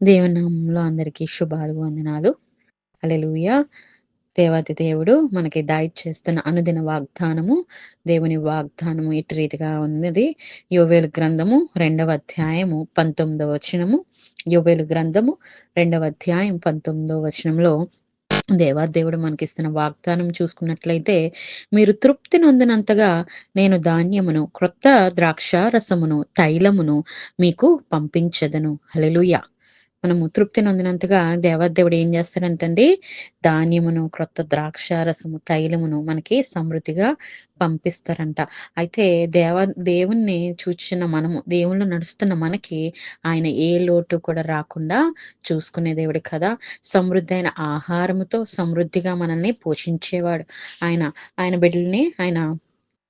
దేవుని నామంలో అందరికీ శుభాలు, వందనాలు. హల్లెలూయా! దేవాతి దేవుడు మనకి దయచేస్తున్న అనుదిన వాగ్దానము, దేవుని వాగ్దానము ఇటు రీతిగా ఉన్నది. యోవేలు గ్రంథము 2వ అధ్యాయము 19వ వచనము. యోవేలు గ్రంథము 2వ అధ్యాయం 19వ వచనంలో దేవాదేవుడు మనకిస్తున్న వాగ్దానం చూసుకున్నట్లయితే, మీరు తృప్తి నొందినంతగా నేను ధాన్యమును, క్రొత్త ద్రాక్షారసమును, తైలమును మీకు పంపించెదను. హల్లెలూయా! మనము తృప్తి నొందినంతగా దేవాదేవుడు ఏం చేస్తాడంటండి, ధాన్యమును, క్రొత్త ద్రాక్షారసము, తైలమును మనకి సమృద్ధిగా పంపిస్తారంట. అయితే దేవుణ్ణి చూచుచున్న మనము, దేవునిలో నడుస్తున్న మనకి ఆయన ఏ లోటు కూడా రాకుండా చూసుకునే దేవుడు కదా! సమృద్ధైన ఆహారముతో సమృద్ధిగా మనల్ని పోషించేవాడు. ఆయన, ఆయన బిడ్డల్ని ఆయన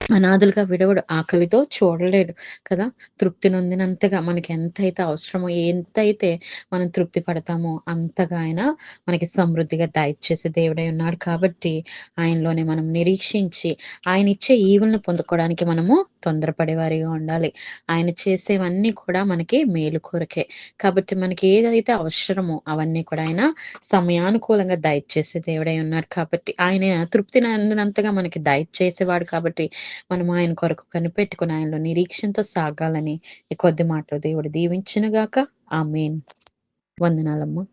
అనాథలుగా విడవడు. ఆకలితో చూడలేడు కదా! తృప్తి నొందినంతగా మనకి ఎంతైతే అవసరమో, ఎంతైతే మనం తృప్తి పడతామో అంతగా ఆయన మనకి సమృద్ధిగా దయచేసే దేవుడై ఉన్నాడు. కాబట్టి ఆయనలోనే మనం నిరీక్షించి, ఆయన ఇచ్చే ఈవులను పొందుకోవడానికి మనము తొందరపడేవారిగా ఉండాలి. ఆయన చేసేవన్నీ కూడా మనకి మేలు కొరకే. కాబట్టి మనకి ఏదైతే అవసరమో అవన్నీ కూడా ఆయన సమయానుకూలంగా దయచేసే దేవుడై ఉన్నాడు. కాబట్టి ఆయన తృప్తి నందినంతగా మనకి దయచేసేవాడు కాబట్టి మనం ఆయన కొరకు కనిపెట్టుకొని ఆయనలో నిరీక్షణతో సాగాలని ఈ కొద్ది మాటలు దేవుడు దీవించునుగాక. ఆమేన్. వందనాలమ్మా.